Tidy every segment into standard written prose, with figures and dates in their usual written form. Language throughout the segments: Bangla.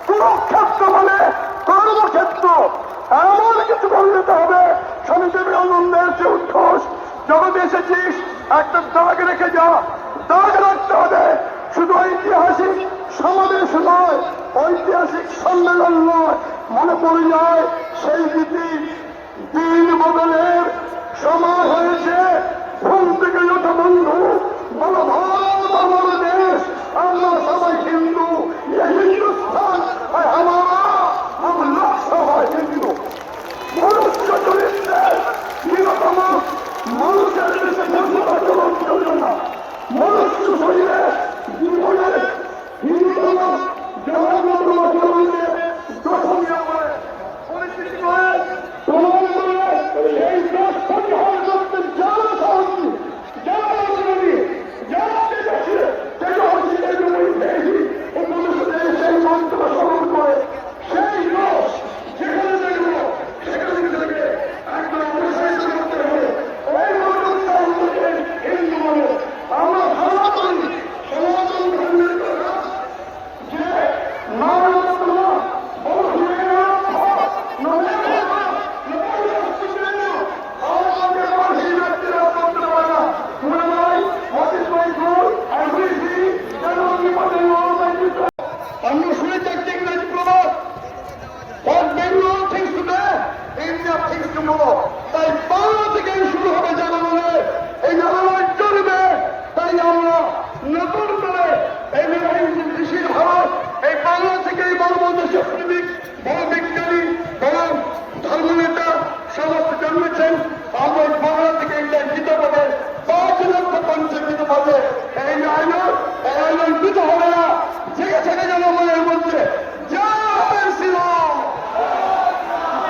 কুরুক্ষেত্র মানে কর্মক্ষেত্র। এমন কিছু করে দিতে হবে স্বামী বিবেকানন্দের যে উদ্ঘোষ, জগতে এসেছিস একটা দাগ রেখে যা। দাগ রাখতে হবে, শুধু ঐতিহাসিক সমাবেশ নয়, ঐতিহাসিক সম্মেলন নয়। মনে পড়ে যায় সেই রীতি, দিন বদলের সময় হয়েছে। ঘুম থেকে ওঠা বন্ধু, বলো ভারত আমার দেশ, আমরা সবাই হিন্দু। হিন্দুস্তান হামারা, हम लोग সবাই হিন্দু। মনুষ্য চরিত্রের নিরতম মানুষের দেশে ধর্মাচরণ চলবে না। মনুষ্য শরীরে জীবনের হিন্দুতম জনগণচরণে গ্রহণীয় করে পরিচিত করে প্রমাণ করে এই দেশ পরিহার করতে যারা সাহসী, যারা অগ্রণী, যারা বিদেশি, যারা অচিরের দেশি ও মনুষ্যদের সেই মন্ত্র স্মরণ করে সেই দোষ যেখানে দেখব সেখানে থেকে একদম অনুশাসন করতে হবে। ওই মনুষ্য আমাদের হিন্দু মানুষ, আমরা সনাতন সনাতন ধর্মের কথা যে নারায়ণ আমরা শুনেছি একটা ইংরেজি প্রবাদ, What Bengal thinks today, India thinks tomorrow. তাই বাংলা থেকেই শুরু হবে জানানো। এই জানানো চলবে। তাই আমরা নতুন করে এই কৃষির ভারত, এই বাংলা থেকেই বড় বড় দেশপ্রেমিক, বড় বিজ্ঞানী, বড় ধর্মনেতা সমস্ত জন্মেছেন। আমরা বাংলা থেকে ইন্ডিয়া জিতে পাবে, 5 লক্ষ পঞ্চায়েত পাবে। এই আইন দিতে হবে না, জেগে থেকে যেন মনের মধ্যে জয় শ্রীরাম,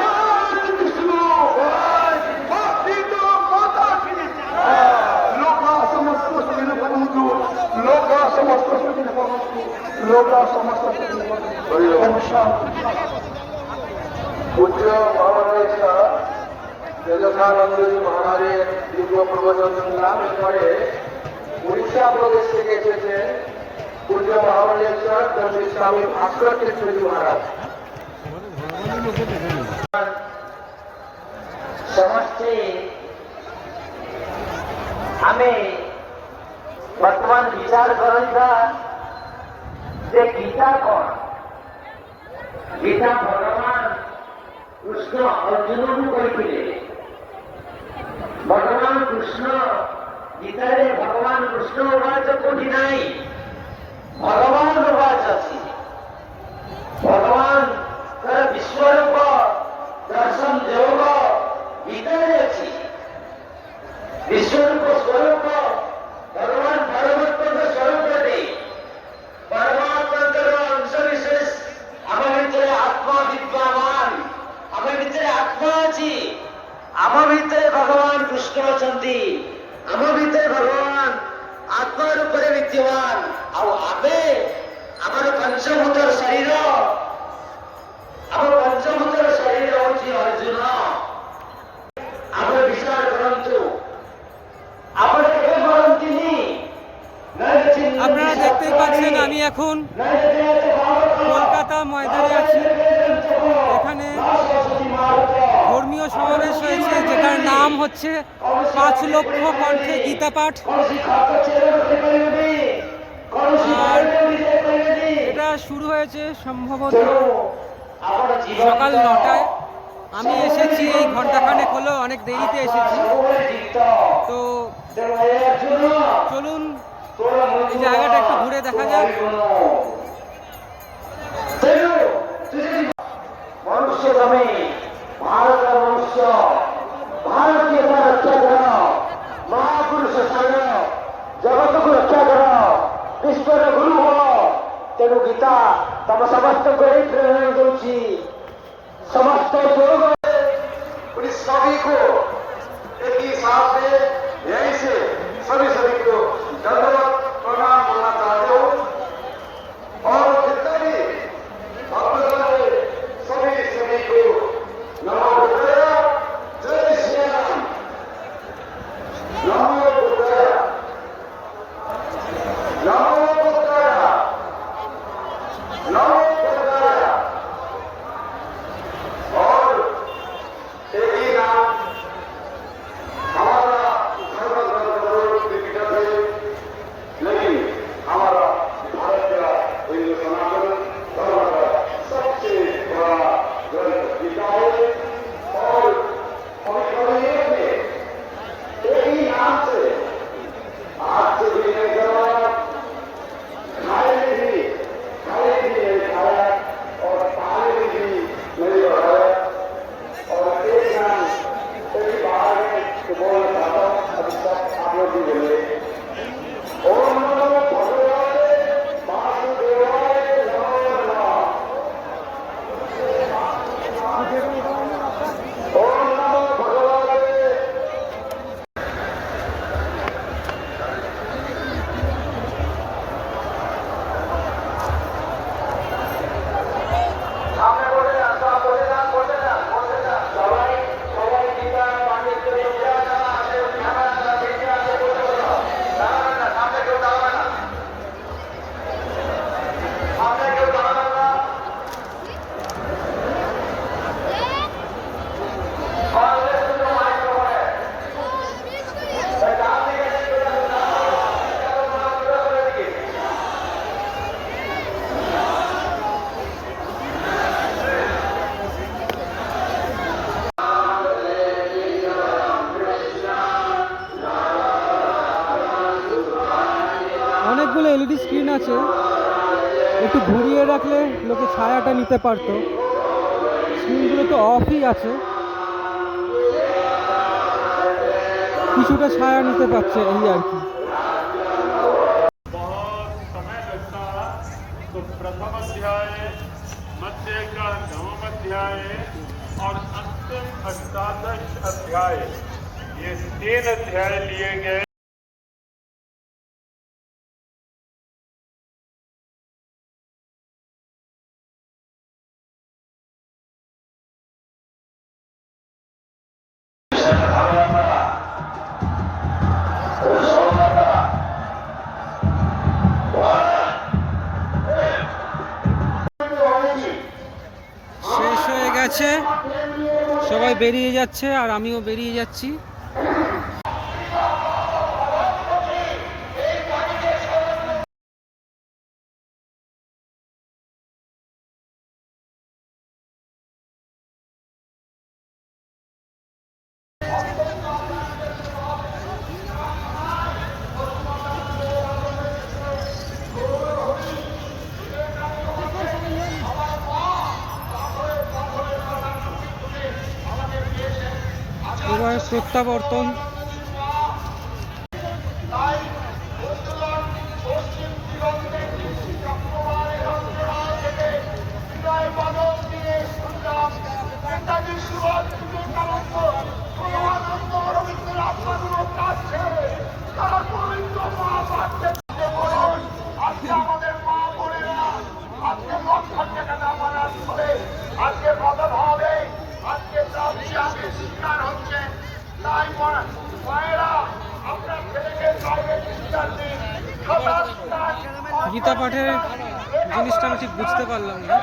জয় কৃষ্ণ, লোকা সমস্ত সুখীন বন্ধু, লোকা সমস্ত সুখীন বন্ধু, লোকা সমস্ত সুখীন বন্ধু। পূজ্য মহারাজা বিবেকানন্দজি মহারাজের দীর্ঘ প্রবচন শুনলাম। এরপরে উড়িষ্যা প্রদেশ থেকে এসেছেন পূজ্য মহারাজেশ্বর চন্দ্র স্বামী ভাস্কর তীর্থজি মহারাজ। समस्ते आमे वर्तमान विचार करा जे गीता कौन, गीता भगवान कृष्ण अर्जुन को कहते। भगवान कृष्ण गीतारे भगवान कृष्ण वाच कोठी नाई, भगवान वाच अच्छी। भगवान विश्वरूप କୃଷ୍ଣ ଅଛନ୍ତି। ଆମ ଭିତରେ ଭଗବାନ ଆତ୍ମା ରୂପରେ ବିଦ୍ୟମାନ। ଆଉ ଆମେ ଆମର ପଞ୍ଚଭୂତର ଶରୀର, ଆମ ପଞ୍ଚଭୂତର ଶରୀର ହଉଛି ଅର୍ଜୁନ। ଆପଣ ବିଚାର କରନ୍ତୁ, ଆପଣ କେବେ କରନ୍ତିନି। আপনারা দেখতেই পাচ্ছেন আমি এখন কলকাতা ময়দানে আছি। এখানে ধর্মীয় সমাবেশ হয়েছে, যেটার নাম হচ্ছে 5 লক্ষ কণ্ঠে গীতা পাঠ। আর এটা শুরু হয়েছে সম্ভবত সকাল 9টায়। আমি এসেছি এই ঘন্টাখানেক হলো, অনেক দেরিতে এসেছি। তো চলুন এই জায়গাটা একটু ঘুরে দেখা যাক। मनुष्य तुम्हें भारत का मनुष्य भारत की अपना रक्षा करो, महापुरुष सागर जगत को रक्षा करो, विश्व गुरु हो। तेणु गीता तम समस्त को प्रेरणा दूची। समस्त योग उन सभी को एक ही साथ में यहीं से सभी को दंडवत प्रणाम बोलना चाहते हो। और जितना भी भक्तगण है सभी को नमो बुद्धया, जय श्री राम। नमो बुद्धया, नमो बुद्धया, नमो बुद्धया। और एक ही नाम हमारा धर्म विकट है, लेकिन हमारा भारत का हिंदू सनातन धर्म का सबसे बड़ा ग्रंथ गीता है। और एक ही नाम से आज से भी नहीं करवाया, खाए भी नहीं खाया और पानी भी नहीं बढ़ाया। और एक नाम कई बार में बोलना चाहता हूँ, अभी तक आप लोग भी बोले। ओम नमो भगवते वासुदेवाय नमो नमः। ओम नमो भगवते। सामने बोले ना, सब बोले ना, बोले ना, बोले ना। सवाई गीता पानी के लिए जाना, आगे उठाना, बेटे आगे बोलो ना, सामने क्यों दावना, सामने क्यों दावना। कांग्रेस में जो माइक्रो है, सरकार ने कैसे किया ना, क्या वो माइक्रो करेगी। অনেকগুলো এলইডি স্ক্রিন আছে, একটু ঘুরিয়ে রাখলে লোকে ছায়াটা নিতে পারতো। স্ক্রিনগুলো তো অফই আছে, কিছুটা ছায়া নিতে পারছে এই আর কি। बहुत समय लगता तो प्रथम अध्याय, मध्य का 9वां अध्याय और अंतिम 18 अध्याय, ये 3 अध्याय लिए गए। শেষ হয়ে গেছে, সবাই বেরিয়ে যাচ্ছে আর আমিও বেরিয়ে যাচ্ছি। এবার প্রত্যাবর্তন। নেতাজির সুভাষ রবীন্দ্রনাথ গীতা পাঠের জিনিসটা আমি ঠিক বুঝতে পারলাম না।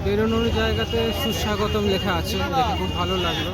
বেরোনোর জায়গাতে সুস্বাগতম লেখা আছে, দেখে খুব ভালো লাগলো।